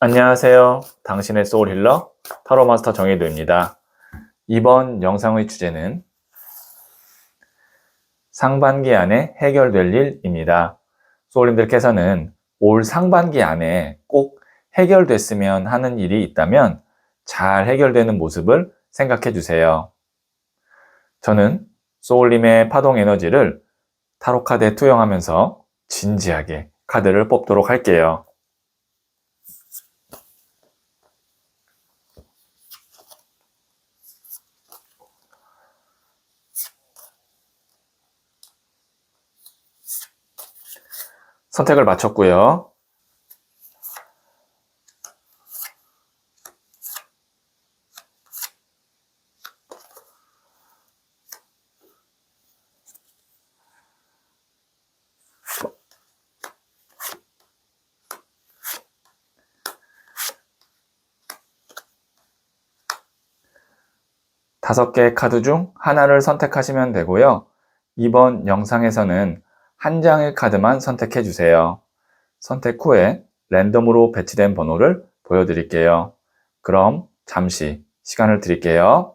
안녕하세요. 당신의 소울 힐러 타로 마스터 정혜도입니다. 이번 영상의 주제는 상반기 안에 해결될 일입니다. 소울님들께서는 올 상반기 안에 꼭 해결됐으면 하는 일이 있다면 잘 해결되는 모습을 생각해 주세요. 저는 소울님의 파동 에너지를 타로 카드에 투영하면서 진지하게 카드를 뽑도록 할게요. 선택을 마쳤고요. 다섯 개의 카드 중 하나를 선택하시면 되고요. 이번 영상에서는 한 장의 카드만 선택해 주세요. 선택 후에 랜덤으로 배치된 번호를 보여드릴게요. 그럼 잠시 시간을 드릴게요.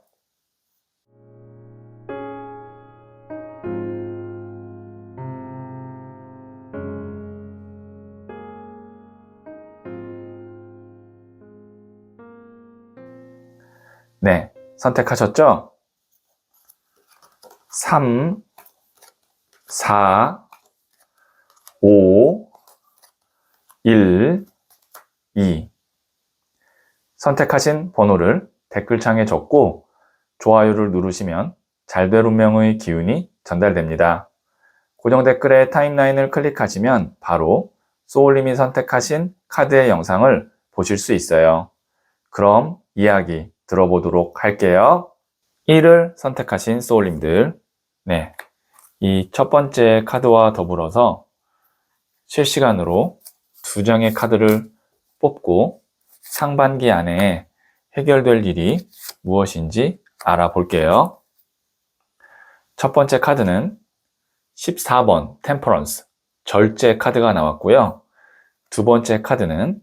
네, 선택하셨죠? 3, 4, 5, 1, 2 선택하신 번호를 댓글창에 적고 좋아요를 누르시면 잘 될 운명의 기운이 전달됩니다. 고정 댓글에 타임라인을 클릭하시면 바로 소울님이 선택하신 카드의 영상을 보실 수 있어요. 그럼 이야기 들어보도록 할게요. 1을 선택하신 소울님들, 네, 이 첫 번째 카드와 더불어서 실시간으로 두 장의 카드를 뽑고 상반기 안에 해결될 일이 무엇인지 알아볼게요. 첫 번째 카드는 14번 템퍼런스, 절제 카드가 나왔고요. 두 번째 카드는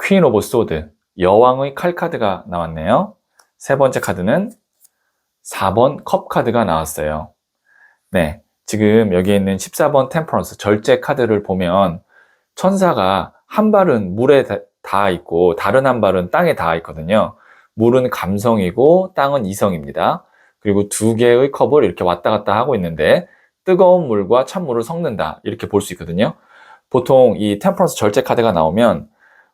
퀸 오브 소드, 여왕의 칼 카드가 나왔네요. 세 번째 카드는 4번 컵 카드가 나왔어요. 네, 지금 여기 있는 14번 템퍼런스 절제 카드를 보면 천사가 한 발은 물에 닿아 있고 다른 한 발은 땅에 닿아 있거든요. 물은 감성이고 땅은 이성입니다. 그리고 두 개의 컵을 이렇게 왔다 갔다 하고 있는데 뜨거운 물과 찬물을 섞는다, 이렇게 볼 수 있거든요. 보통 이 템퍼런스 절제 카드가 나오면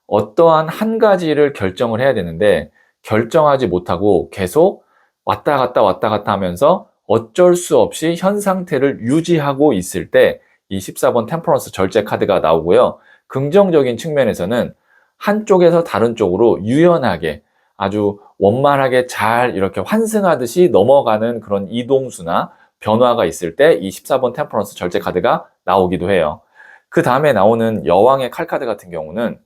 어떠한 한 가지를 결정을 해야 되는데 결정하지 못하고 계속 왔다 갔다 하면서 어쩔 수 없이 현 상태를 유지하고 있을 때 이 14번 템퍼런스 절제 카드가 나오고요. 긍정적인 측면에서는 한쪽에서 다른 쪽으로 유연하게 아주 원만하게 잘 이렇게 환승하듯이 넘어가는 그런 이동수나 변화가 있을 때 이 14번 템퍼런스 절제 카드가 나오기도 해요. 그 다음에 나오는 여왕의 칼 카드 같은 경우는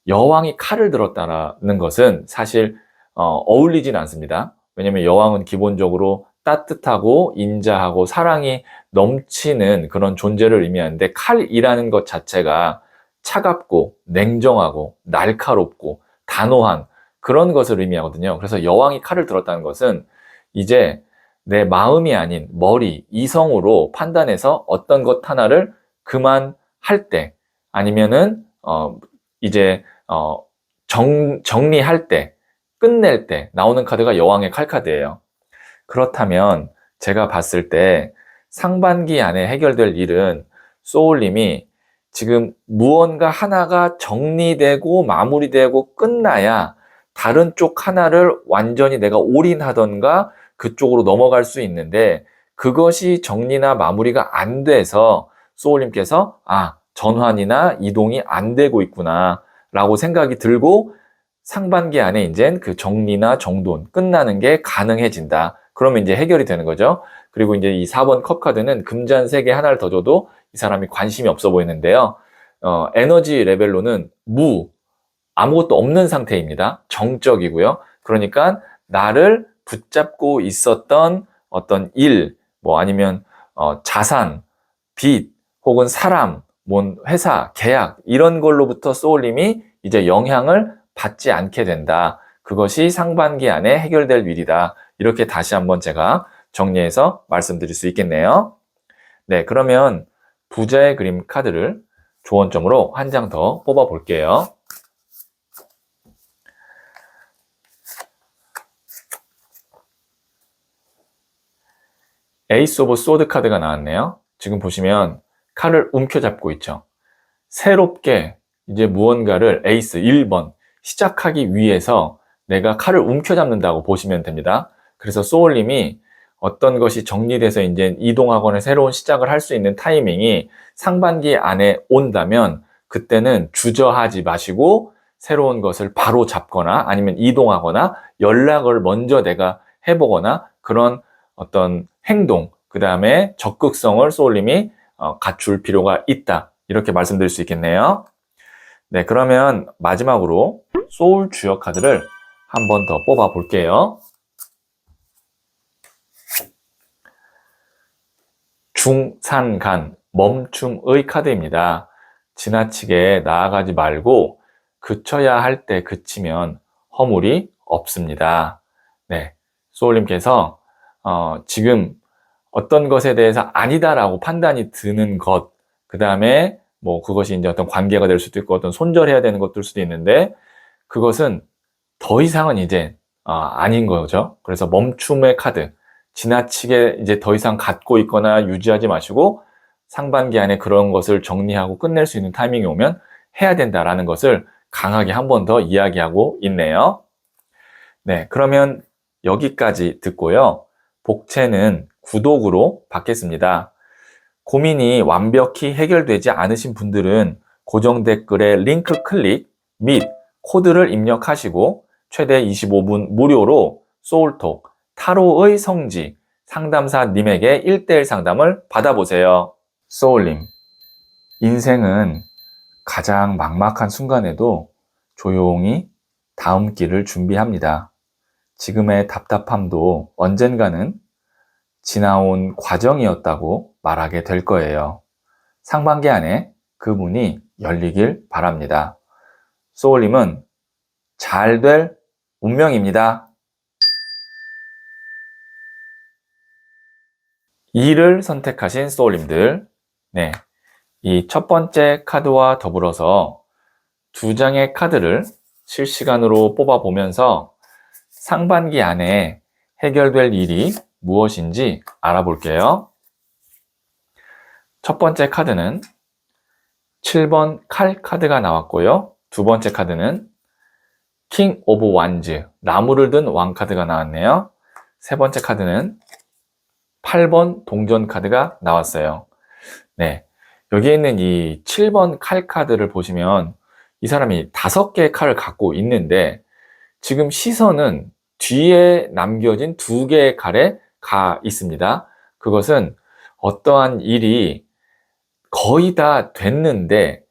여왕이 칼을 들었다는 것은 사실 어울리진 않습니다. 왜냐하면 여왕은 기본적으로 따뜻하고 인자하고 사랑이 넘치는 그런 존재를 의미하는데 칼이라는 것 자체가 차갑고 냉정하고 날카롭고 단호한 그런 것을 의미하거든요. 그래서 여왕이 칼을 들었다는 것은 이제 내 마음이 아닌 머리, 이성으로 판단해서 어떤 것 하나를 그만할 때 아니면은 이제 정리할 때, 끝낼 때 나오는 카드가 여왕의 칼 카드예요. 그렇다면 제가 봤을 때 상반기 안에 해결될 일은 소울님이 지금 무언가 하나가 정리되고 마무리되고 끝나야 다른 쪽 하나를 완전히 내가 올인하던가 그쪽으로 넘어갈 수 있는데 그것이 정리나 마무리가 안 돼서 소울님께서 전환이나 이동이 안 되고 있구나 라고 생각이 들고 상반기 안에 이제 그 정리나 정돈 끝나는 게 가능해진다. 그러면 이제 해결이 되는 거죠. 그리고 이제 이 4번 컵 카드는 금잔 3개 하나를 더 줘도 이 사람이 관심이 없어 보이는데요. 에너지 레벨로는 아무것도 없는 상태입니다. 정적이고요. 그러니까 나를 붙잡고 있었던 어떤 일, 뭐 아니면 자산, 빚, 혹은 사람, 회사, 계약 이런 걸로부터 소울님이 이제 영향을 받지 않게 된다. 그것이 상반기 안에 해결될 일이다. 이렇게 다시 한번 제가 정리해서 말씀드릴 수 있겠네요. 네, 그러면 부자의 그림 카드를 조언점으로 한 장 더 뽑아 볼게요. 에이스 오브 소드 카드가 나왔네요. 지금 보시면 칼을 움켜잡고 있죠. 새롭게 이제 무언가를 에이스 1번 시작하기 위해서 내가 칼을 움켜잡는다고 보시면 됩니다. 그래서 소울님이 어떤 것이 정리돼서 이제 이동하거나 새로운 시작을 할 수 있는 타이밍이 상반기 안에 온다면 그때는 주저하지 마시고 새로운 것을 바로 잡거나 아니면 이동하거나 연락을 먼저 내가 해보거나 그런 어떤 행동, 그 다음에 적극성을 소울님이 갖출 필요가 있다. 이렇게 말씀드릴 수 있겠네요. 네, 그러면 마지막으로 소울 주역 카드를 한 번 더 뽑아 볼게요. 중산간, 멈춤의 카드입니다. 지나치게 나아가지 말고 그쳐야 할 때 그치면 허물이 없습니다. 네, 소울님께서 지금 어떤 것에 대해서 아니다라고 판단이 드는 것, 그 다음에 뭐 그것이 이제 어떤 관계가 될 수도 있고 어떤 손절해야 되는 것들 수도 있는데 그것은 더 이상은 이제 아닌 거죠. 그래서 멈춤의 카드, 지나치게 이제 더 이상 갖고 있거나 유지하지 마시고 상반기 안에 그런 것을 정리하고 끝낼 수 있는 타이밍이 오면 해야 된다라는 것을 강하게 한 번 더 이야기하고 있네요. 네, 그러면 여기까지 듣고요. 복채는 구독으로 받겠습니다. 고민이 완벽히 해결되지 않으신 분들은 고정 댓글에 링크 클릭 및 코드를 입력하시고 최대 25분 무료로 소울톡, 타로의 성지, 상담사님에게 1:1 상담을 받아보세요. 소울님, 인생은 가장 막막한 순간에도 조용히 다음 길을 준비합니다. 지금의 답답함도 언젠가는 지나온 과정이었다고 말하게 될 거예요. 상반기 안에 그 문이 열리길 바랍니다. 소울님은 잘 될 운명입니다. 2를 선택하신 소울님들, 네, 이 첫 번째 카드와 더불어서 2장의 카드를 실시간으로 뽑아보면서 상반기 안에 해결될 일이 무엇인지 알아볼게요. 첫 번째 카드는 7번 칼 카드가 나왔고요. 두 번째 카드는 킹 오브 완즈, 나무를 든 왕 카드가 나왔네요. 세 번째 카드는 8번 동전 카드가 나왔어요. 네, 여기에 있는 이 7번 칼 카드를 보시면 이 사람이 5개의 칼을 갖고 있는데 지금 시선은 뒤에 남겨진 2개의 칼에 가 있습니다. 그것은 어떠한 일이 거의 다 됐는데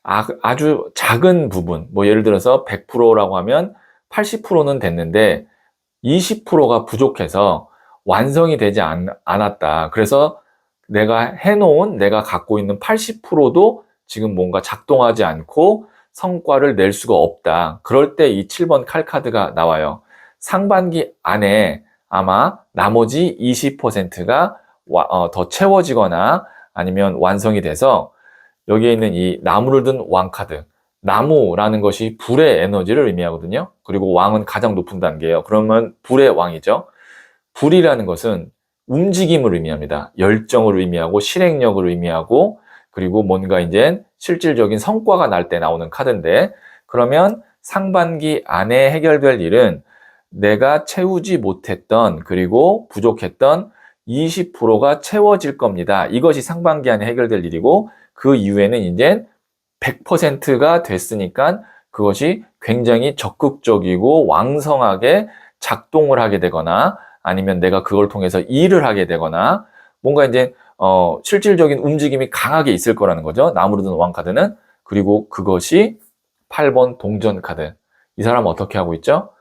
아주 작은 부분, 뭐 예를 들어서 100%라고 하면 80%는 됐는데 20%가 부족해서 완성이 되지 않았다. 그래서 내가 해놓은, 내가 갖고 있는 80%도 지금 뭔가 작동하지 않고 성과를 낼 수가 없다. 그럴 때 이 7번 칼 카드가 나와요. 상반기 안에 아마 나머지 20%가 더 채워지거나 아니면 완성이 돼서 여기에 있는 이 나무를 든 왕 카드, 나무라는 것이 불의 에너지를 의미하거든요. 그리고 왕은 가장 높은 단계예요. 그러면 불의 왕이죠. 불이라는 것은 움직임을 의미합니다. 열정을 의미하고 실행력을 의미하고 그리고 뭔가 이제 실질적인 성과가 날 때 나오는 카드인데 그러면 상반기 안에 해결될 일은 내가 채우지 못했던 그리고 부족했던 20%가 채워질 겁니다. 이것이 상반기 안에 해결될 일이고 그 이후에는 이제 100%가 됐으니까 그것이 굉장히 적극적이고 왕성하게 작동을 하게 되거나 아니면 내가 그걸 통해서 일을 하게 되거나 뭔가 이제 실질적인 움직임이 강하게 있을 거라는 거죠. 나무로 든 왕 카드는. 그리고 그것이 8번 동전 카드. 이 사람은 어떻게 하고 있죠?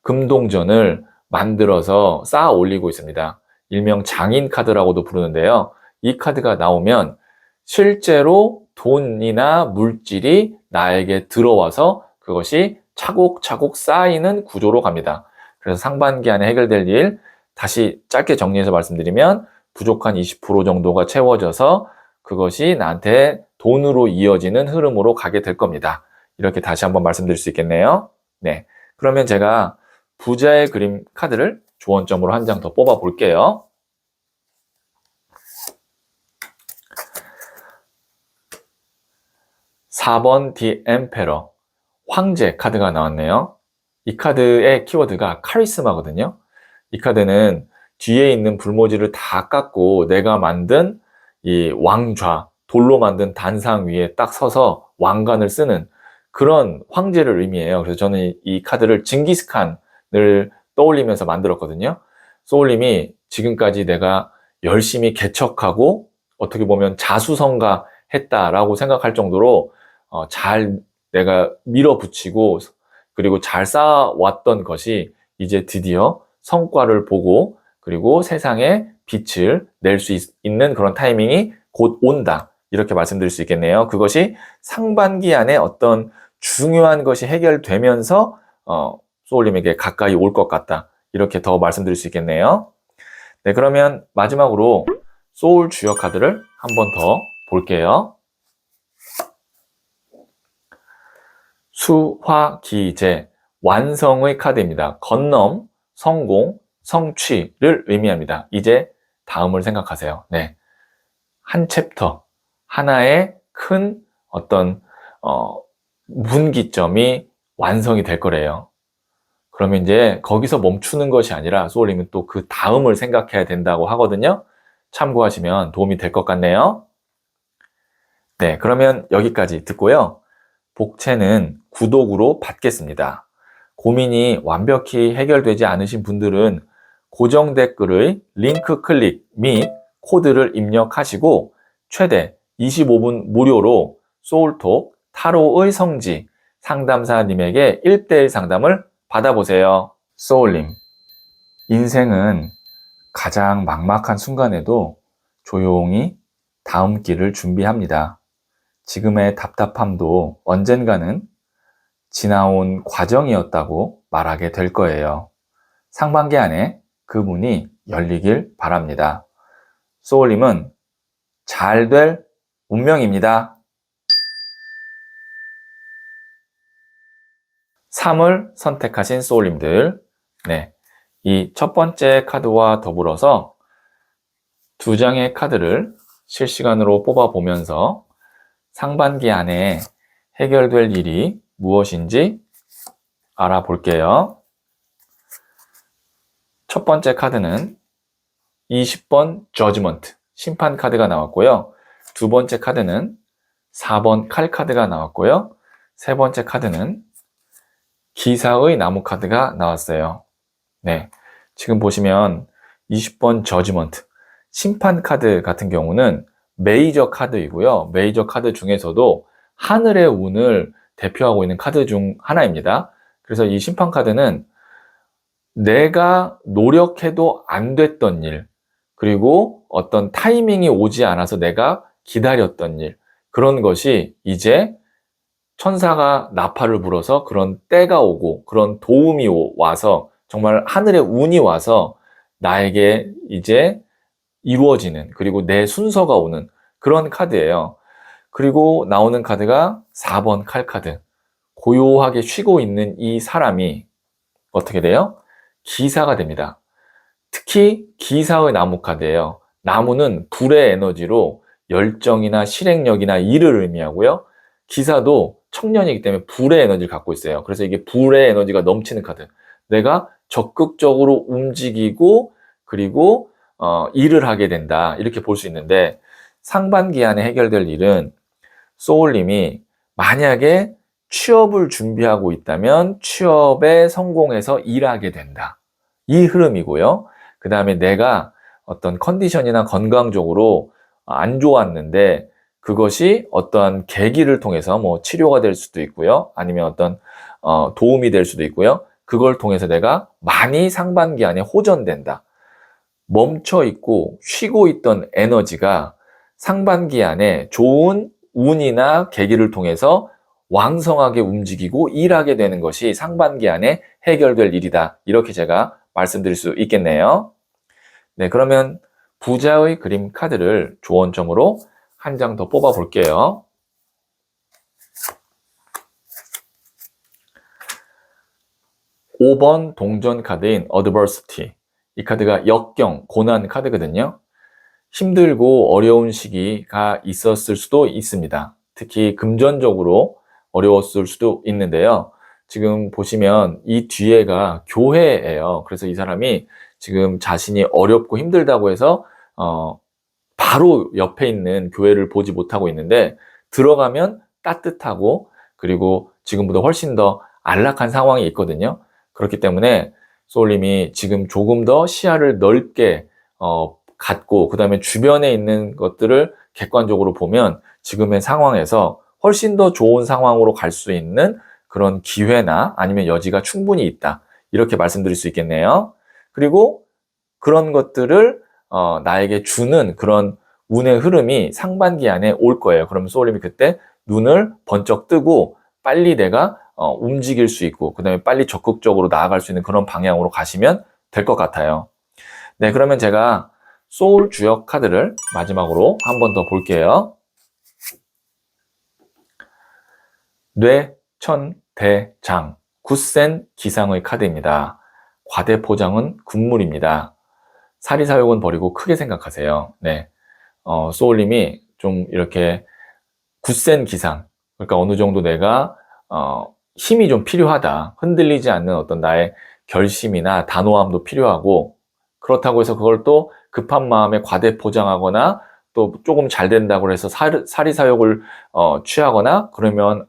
금동전을 만들어서 쌓아 올리고 있습니다. 일명 장인 카드라고도 부르는데요. 이 카드가 나오면 실제로 돈이나 물질이 나에게 들어와서 그것이 차곡차곡 쌓이는 구조로 갑니다. 그래서 상반기 안에 해결될 일, 다시 짧게 정리해서 말씀드리면 부족한 20% 정도가 채워져서 그것이 나한테 돈으로 이어지는 흐름으로 가게 될 겁니다. 이렇게 다시 한번 말씀드릴 수 있겠네요. 네, 그러면 제가 부자의 그림 카드를 조언점으로 한 장 더 뽑아 볼게요. (4번) 디 엠페러, 황제 카드가 나왔네요. 이 카드의 키워드가 카리스마거든요. 이 카드는 뒤에 있는 불모지를 다 깎고 내가 만든 이 왕좌, 돌로 만든 단상 위에 딱 서서 왕관을 쓰는 그런 황제를 의미해요. 그래서 저는 이 카드를 징기스칸을 떠올리면서 만들었거든요. 소울님이 지금까지 내가 열심히 개척하고 어떻게 보면 자수성가 했다라고 생각할 정도로 잘 내가 밀어붙이고 그리고 잘 쌓아왔던 것이 이제 드디어 성과를 보고 그리고 세상에 빛을 낼 수 있는 그런 타이밍이 곧 온다. 이렇게 말씀드릴 수 있겠네요. 그것이 상반기 안에 어떤 중요한 것이 해결되면서 소울님에게 가까이 올 것 같다. 이렇게 더 말씀드릴 수 있겠네요. 네, 그러면 마지막으로 소울 주역 카드를 한 번 더 볼게요. 수화기제, 완성의 카드입니다. 건넘, 성공, 성취를 의미합니다. 이제 다음을 생각하세요. 네, 한 챕터, 하나의 큰 어떤 분기점이 완성이 될 거래요. 그러면 이제 거기서 멈추는 것이 아니라 소울님은 또 그 다음을 생각해야 된다고 하거든요. 참고하시면 도움이 될 것 같네요. 네, 그러면 여기까지 듣고요. 복채는 구독으로 받겠습니다. 고민이 완벽히 해결되지 않으신 분들은 고정 댓글의 링크 클릭 및 코드를 입력하시고 최대 25분 무료로 소울톡 타로의 성지 상담사님에게 1대1 상담을 받아보세요. 소울님, 인생은 가장 막막한 순간에도 조용히 다음 길을 준비합니다. 지금의 답답함도 언젠가는 지나온 과정이었다고 말하게 될 거예요. 상반기 안에 그 문이 열리길 바랍니다. 소울님은 잘 될 운명입니다. 3을 선택하신 소울님들, 네, 이 첫 번째 카드와 더불어서 두 장의 카드를 실시간으로 뽑아보면서 상반기 안에 해결될 일이 무엇인지 알아볼게요. 첫 번째 카드는 20번 저지먼트, 심판 카드가 나왔고요. 두 번째 카드는 4번 칼 카드가 나왔고요. 세 번째 카드는 기사의 나무 카드가 나왔어요. 네, 지금 보시면 20번 저지먼트, 심판 카드 같은 경우는 메이저 카드이고요. 메이저 카드 중에서도 하늘의 운을 대표하고 있는 카드 중 하나입니다. 그래서 이 심판 카드는 내가 노력해도 안 됐던 일, 그리고 어떤 타이밍이 오지 않아서 내가 기다렸던 일, 그런 것이 이제 천사가 나팔을 불어서 그런 때가 오고 그런 도움이 와서 정말 하늘의 운이 와서 나에게 이제 이루어지는, 그리고 내 순서가 오는 그런 카드예요. 그리고 나오는 카드가 4번 칼 카드. 고요하게 쉬고 있는 이 사람이 어떻게 돼요? 기사가 됩니다. 특히 기사의 나무 카드예요. 나무는 불의 에너지로 열정이나 실행력이나 일을 의미하고요. 기사도 청년이기 때문에 불의 에너지를 갖고 있어요. 그래서 이게 불의 에너지가 넘치는 카드. 내가 적극적으로 움직이고 그리고 일을 하게 된다. 이렇게 볼 수 있는데 상반기 안에 해결될 일은 소울님이 만약에 취업을 준비하고 있다면 취업에 성공해서 일하게 된다. 이 흐름이고요. 그 다음에 내가 어떤 컨디션이나 건강적으로 안 좋았는데 그것이 어떠한 계기를 통해서 뭐 치료가 될 수도 있고요. 아니면 어떤 도움이 될 수도 있고요. 그걸 통해서 내가 많이 상반기 안에 호전된다. 멈춰 있고 쉬고 있던 에너지가 상반기 안에 좋은 운이나 계기를 통해서 왕성하게 움직이고 일하게 되는 것이 상반기 안에 해결될 일이다. 이렇게 제가 말씀드릴 수 있겠네요. 네, 그러면 부자의 그림 카드를 조언점으로 한 장 더 뽑아 볼게요. 5번 동전 카드인 Adversity. 이 카드가 역경, 고난 카드거든요. 힘들고 어려운 시기가 있었을 수도 있습니다. 특히 금전적으로 어려웠을 수도 있는데요. 지금 보시면 이 뒤에가 교회예요. 그래서 이 사람이 지금 자신이 어렵고 힘들다고 해서 바로 옆에 있는 교회를 보지 못하고 있는데, 들어가면 따뜻하고 그리고 지금보다 훨씬 더 안락한 상황이 있거든요. 그렇기 때문에 소울님이 지금 조금 더 시야를 넓게 갖고 그 다음에 주변에 있는 것들을 객관적으로 보면 지금의 상황에서 훨씬 더 좋은 상황으로 갈 수 있는 그런 기회나 아니면 여지가 충분히 있다. 이렇게 말씀드릴 수 있겠네요. 그리고 그런 것들을 나에게 주는 그런 운의 흐름이 상반기 안에 올 거예요. 그러면 소울님이 그때 눈을 번쩍 뜨고 빨리 내가 움직일 수 있고 그 다음에 빨리 적극적으로 나아갈 수 있는 그런 방향으로 가시면 될 것 같아요. 네, 그러면 제가 소울 주역 카드를 마지막으로 한 번 더 볼게요. 뇌천대장, 굳센 기상의 카드입니다. 과대포장은 군물입니다. 사리사욕은 버리고 크게 생각하세요. 네, 소울님이 좀 이렇게 굳센 기상, 그러니까 어느 정도 내가 힘이 좀 필요하다. 흔들리지 않는 어떤 나의 결심이나 단호함도 필요하고, 그렇다고 해서 그걸 또 급한 마음에 과대 포장하거나 또 조금 잘 된다고 해서 사리사욕을 취하거나 그러면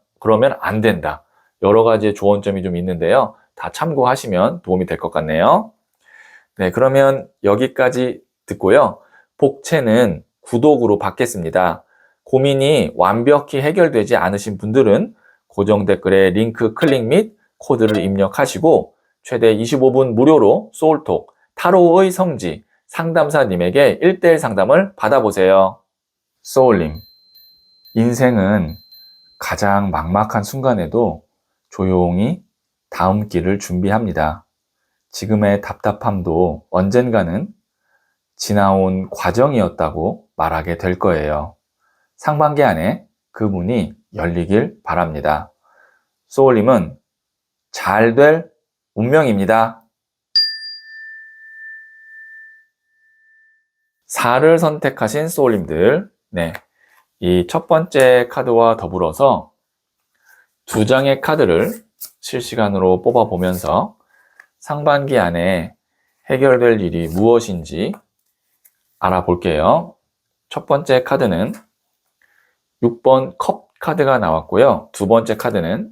안 된다. 여러 가지의 조언점이 좀 있는데요. 다 참고하시면 도움이 될 것 같네요. 네, 그러면 여기까지 듣고요. 복채는 구독으로 받겠습니다. 고민이 완벽히 해결되지 않으신 분들은 고정 댓글에 링크 클릭 및 코드를 입력하시고 최대 25분 무료로 소울톡, 타로의 성지, 상담사님에게 1:1 상담을 받아보세요. 소울님, 인생은 가장 막막한 순간에도 조용히 다음 길을 준비합니다. 지금의 답답함도 언젠가는 지나온 과정이었다고 말하게 될 거예요. 상반기 안에 그 문이 열리길 바랍니다. 소울님은 잘 될 운명입니다. 4를 선택하신 소울님들, 네, 이 첫 번째 카드와 더불어서 2장의 카드를 실시간으로 뽑아보면서 상반기 안에 해결될 일이 무엇인지 알아볼게요. 첫 번째 카드는 6번 컵 카드가 나왔고요. 두 번째 카드는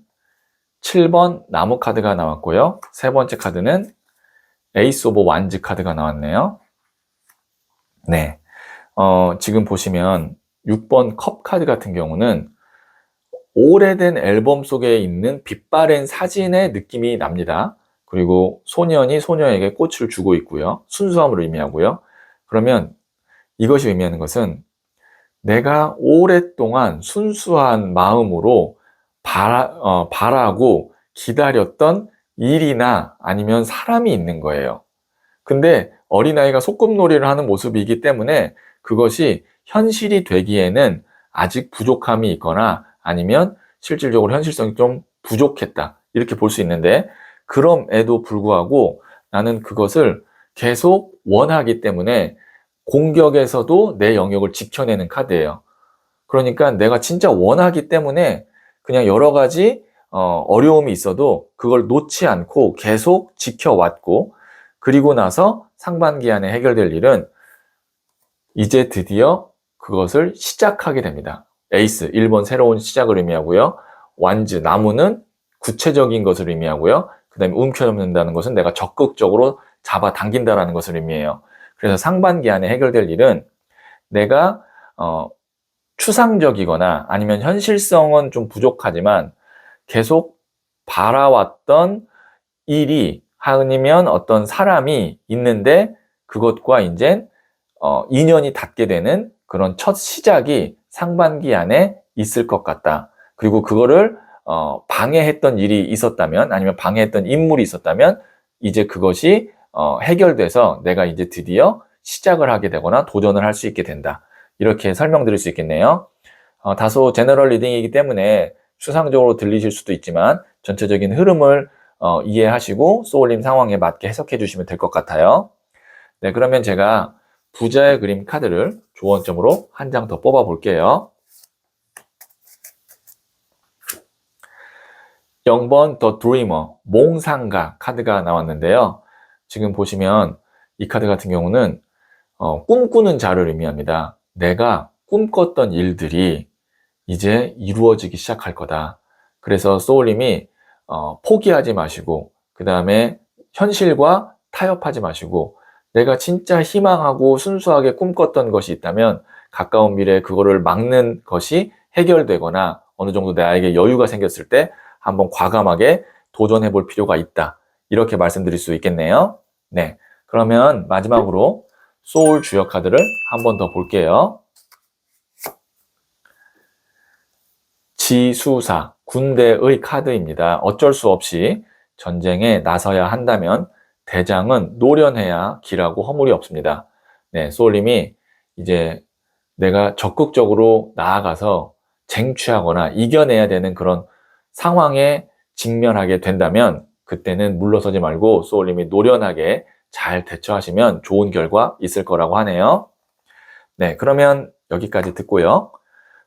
7번 나무 카드가 나왔고요. 세 번째 카드는 에이스 오브 완즈 카드가 나왔네요. 네, 지금 보시면 6번 컵 카드 같은 경우는 오래된 앨범 속에 있는 빛바랜 사진의 느낌이 납니다. 그리고 소년이 소녀에게 꽃을 주고 있고요. 순수함을 의미하고요. 그러면 이것이 의미하는 것은 내가 오랫동안 순수한 마음으로 바라고 기다렸던 일이나 아니면 사람이 있는 거예요. 근데 어린아이가 소꿉놀이를 하는 모습이기 때문에 그것이 현실이 되기에는 아직 부족함이 있거나 아니면 실질적으로 현실성이 좀 부족했다. 이렇게 볼 수 있는데, 그럼에도 불구하고 나는 그것을 계속 원하기 때문에 공격에서도 내 영역을 지켜내는 카드예요. 그러니까 내가 진짜 원하기 때문에 그냥 여러 가지 어려움이 있어도 그걸 놓지 않고 계속 지켜왔고, 그리고 나서 상반기 안에 해결될 일은 이제 드디어 그것을 시작하게 됩니다. 에이스, 1번 새로운 시작을 의미하고요. 완즈, 나무는 구체적인 것을 의미하고요. 그 다음에 움켜잡는다는 것은 내가 적극적으로 잡아당긴다는 것을 의미해요. 그래서 상반기 안에 해결될 일은 내가 추상적이거나 아니면 현실성은 좀 부족하지만 계속 바라왔던 일이 아니면 어떤 사람이 있는데 그것과 이제 인연이 닿게 되는 그런 첫 시작이 상반기 안에 있을 것 같다. 그리고 그거를 방해했던 일이 있었다면, 아니면 방해했던 인물이 있었다면 이제 그것이 해결돼서 내가 이제 드디어 시작을 하게 되거나 도전을 할 수 있게 된다. 이렇게 설명드릴 수 있겠네요. 다소 제너럴 리딩이기 때문에 추상적으로 들리실 수도 있지만 전체적인 흐름을 이해하시고 소울림 상황에 맞게 해석해 주시면 될 것 같아요. 네, 그러면 제가 부자의 그림 카드를 조언점으로 한 장 더 뽑아 볼게요. 0번 더 드리머, 몽상가 카드가 나왔는데요. 지금 보시면 이 카드 같은 경우는 꿈꾸는 자를 의미합니다. 내가 꿈꿨던 일들이 이제 이루어지기 시작할 거다. 그래서 소울님이 포기하지 마시고, 그 다음에 현실과 타협하지 마시고, 내가 진짜 희망하고 순수하게 꿈꿨던 것이 있다면 가까운 미래에 그거를 막는 것이 해결되거나 어느 정도 나에게 여유가 생겼을 때 한번 과감하게 도전해 볼 필요가 있다. 이렇게 말씀드릴 수 있겠네요. 네, 그러면 마지막으로 소울 주역 카드를 한 번 더 볼게요. 지수사, 군대의 카드입니다. 어쩔 수 없이 전쟁에 나서야 한다면 대장은 노련해야 길하고 허물이 없습니다. 네, 소울님이 이제 내가 적극적으로 나아가서 쟁취하거나 이겨내야 되는 그런 상황에 직면하게 된다면 그때는 물러서지 말고 소울님이 노련하게 잘 대처하시면 좋은 결과 있을 거라고 하네요. 네, 그러면 여기까지 듣고요.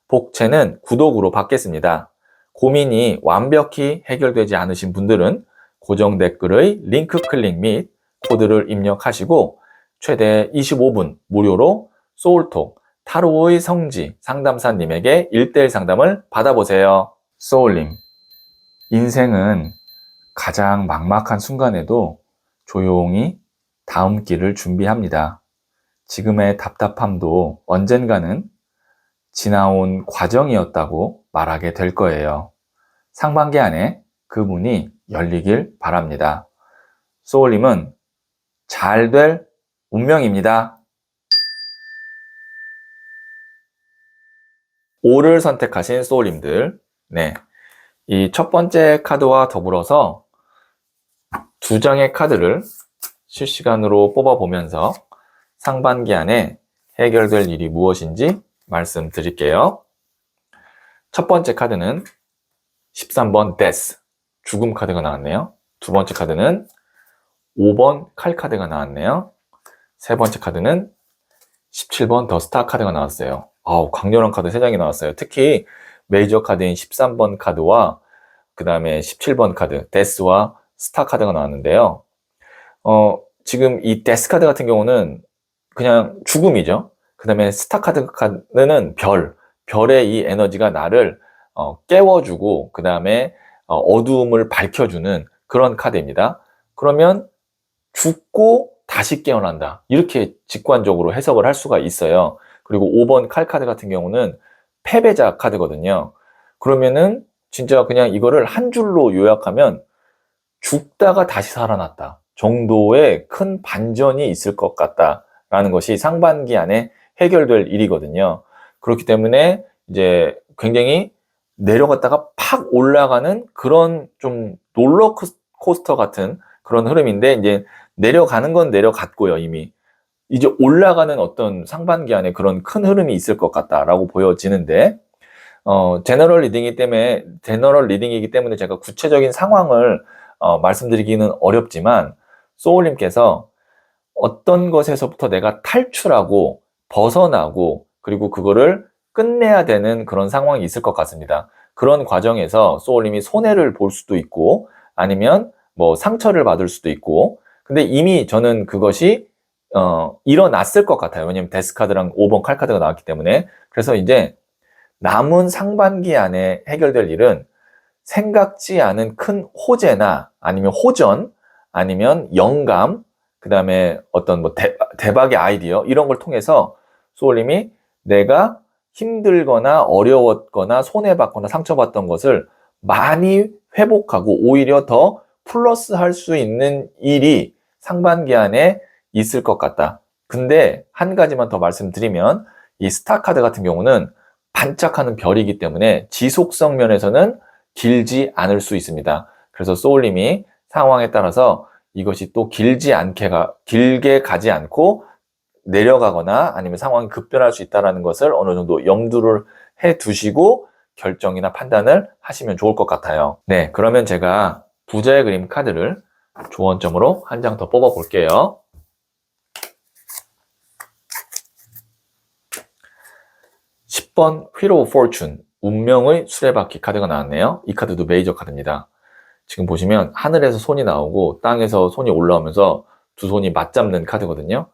복채는 구독으로 받겠습니다. 고민이 완벽히 해결되지 않으신 분들은 고정 댓글의 링크 클릭 및 코드를 입력하시고 최대 25분 무료로 소울톡 타로의 성지 상담사님에게 1:1 상담을 받아보세요. 소울님, 인생은 가장 막막한 순간에도 조용히 다음 길을 준비합니다. 지금의 답답함도 언젠가는 지나온 과정이었다고 말하게 될 거예요. 상반기 안에 그 문이 열리길 바랍니다. 소울님은 잘 될 운명입니다. 5를 선택하신 소울님들, 네, 이 첫 번째 카드와 더불어서 2장의 카드를 실시간으로 뽑아보면서 상반기 안에 해결될 일이 무엇인지 말씀드릴게요. 첫 번째 카드는 13번 데스, 죽음 카드가 나왔네요. 두 번째 카드는 5번 칼 카드가 나왔네요. 세 번째 카드는 17번 더 스타 카드가 나왔어요. 강렬한 카드 3장이 나왔어요. 특히 메이저 카드인 13번 카드와 그 다음에 17번 카드, 데스와 스타 카드가 나왔는데요. 지금 이 데스 카드 같은 경우는 그냥 죽음이죠. 그 다음에 스타 카드는 별의 이 에너지가 나를 깨워주고 그 다음에 어두움을 밝혀주는 그런 카드입니다. 그러면 죽고 다시 깨어난다. 이렇게 직관적으로 해석을 할 수가 있어요. 그리고 5번 칼 카드 같은 경우는 패배자 카드거든요. 그러면은 진짜 그냥 이거를 한 줄로 요약하면 죽다가 다시 살아났다 정도의 큰 반전이 있을 것 같다라는 것이 상반기 안에 해결될 일이거든요. 그렇기 때문에 이제 굉장히 내려갔다가 팍 올라가는 그런 좀 롤러코스터 같은 그런 흐름인데, 이제 내려가는 건 내려갔고요, 이미. 이제 올라가는 어떤 상반기 안에 그런 큰 흐름이 있을 것 같다라고 보여지는데, 제너럴 리딩이기 때문에 제가 구체적인 상황을 말씀드리기는 어렵지만, 소울님께서 어떤 것에서부터 내가 탈출하고 벗어나고 그리고 그거를 끝내야 되는 그런 상황이 있을 것 같습니다. 그런 과정에서 소울님이 손해를 볼 수도 있고 아니면 뭐 상처를 받을 수도 있고, 근데 이미 저는 그것이 일어났을 것 같아요. 왜냐면 데스 카드랑 5번 칼 카드가 나왔기 때문에. 그래서 이제 남은 상반기 안에 해결될 일은 생각지 않은 큰 호재나 아니면 호전 아니면 영감, 그 다음에 어떤 뭐 대박의 아이디어 이런 걸 통해서 소울님이 내가 힘들거나 어려웠거나 손해받거나 상처받던 것을 많이 회복하고 오히려 더 플러스 할 수 있는 일이 상반기 안에 있을 것 같다. 근데 한 가지만 더 말씀드리면 이 스타 카드 같은 경우는 반짝하는 별이기 때문에 지속성 면에서는 길지 않을 수 있습니다. 그래서 소울님이 상황에 따라서 이것이 또 길게 가지 않고 내려가거나 아니면 상황이 급변할 수 있다는 것을 어느 정도 염두를 해 두시고 결정이나 판단을 하시면 좋을 것 같아요. 네, 그러면 제가 부자의 그림 카드를 조언점으로 한 장 더 뽑아 볼게요. 10번 Wheel of Fortune, 운명의 수레바퀴 카드가 나왔네요. 이 카드도 메이저 카드입니다. 지금 보시면 하늘에서 손이 나오고 땅에서 손이 올라오면서 두 손이 맞잡는 카드거든요.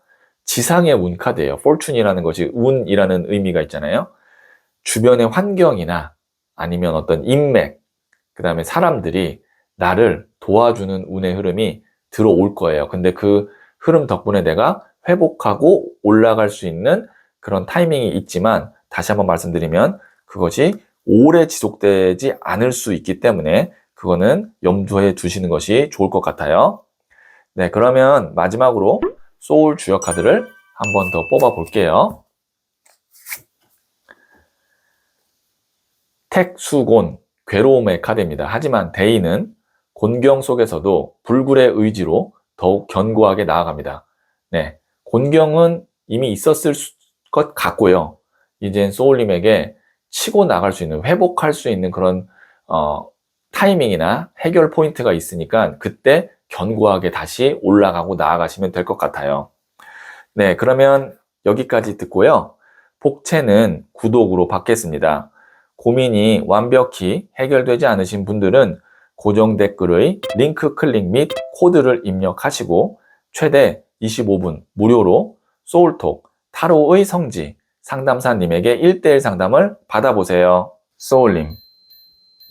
지상의 운 카드예요. Fortune이라는 것이 운이라는 의미가 있잖아요. 주변의 환경이나 아니면 어떤 인맥, 그 다음에 사람들이 나를 도와주는 운의 흐름이 들어올 거예요. 근데 그 흐름 덕분에 내가 회복하고 올라갈 수 있는 그런 타이밍이 있지만, 다시 한번 말씀드리면 그것이 오래 지속되지 않을 수 있기 때문에 그거는 염두에 두시는 것이 좋을 것 같아요. 네, 그러면 마지막으로 소울 주역 카드를 한 번 더 뽑아 볼게요. 택수곤, 괴로움의 카드입니다. 하지만 데이는 곤경 속에서도 불굴의 의지로 더욱 견고하게 나아갑니다. 네, 곤경은 이미 있었을 것 같고요. 이젠 소울님에게 치고 나갈 수 있는, 회복할 수 있는 그런 타이밍이나 해결 포인트가 있으니까 그때 견고하게 다시 올라가고 나아가시면 될 것 같아요. 네, 그러면 여기까지 듣고요. 복채는 구독으로 받겠습니다. 고민이 완벽히 해결되지 않으신 분들은 고정 댓글의 링크 클릭 및 코드를 입력하시고 최대 25분 무료로 소울톡, 타로의 성지, 상담사님에게 1:1 상담을 받아보세요. 소울님,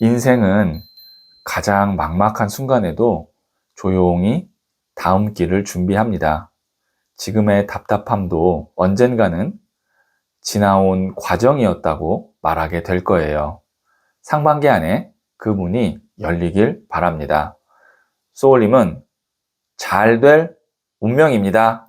인생은 가장 막막한 순간에도 조용히 다음 길을 준비합니다. 지금의 답답함도 언젠가는 지나온 과정이었다고 말하게 될 거예요. 상반기 안에 그 문이 열리길 바랍니다. 소울님은 잘 될 운명입니다.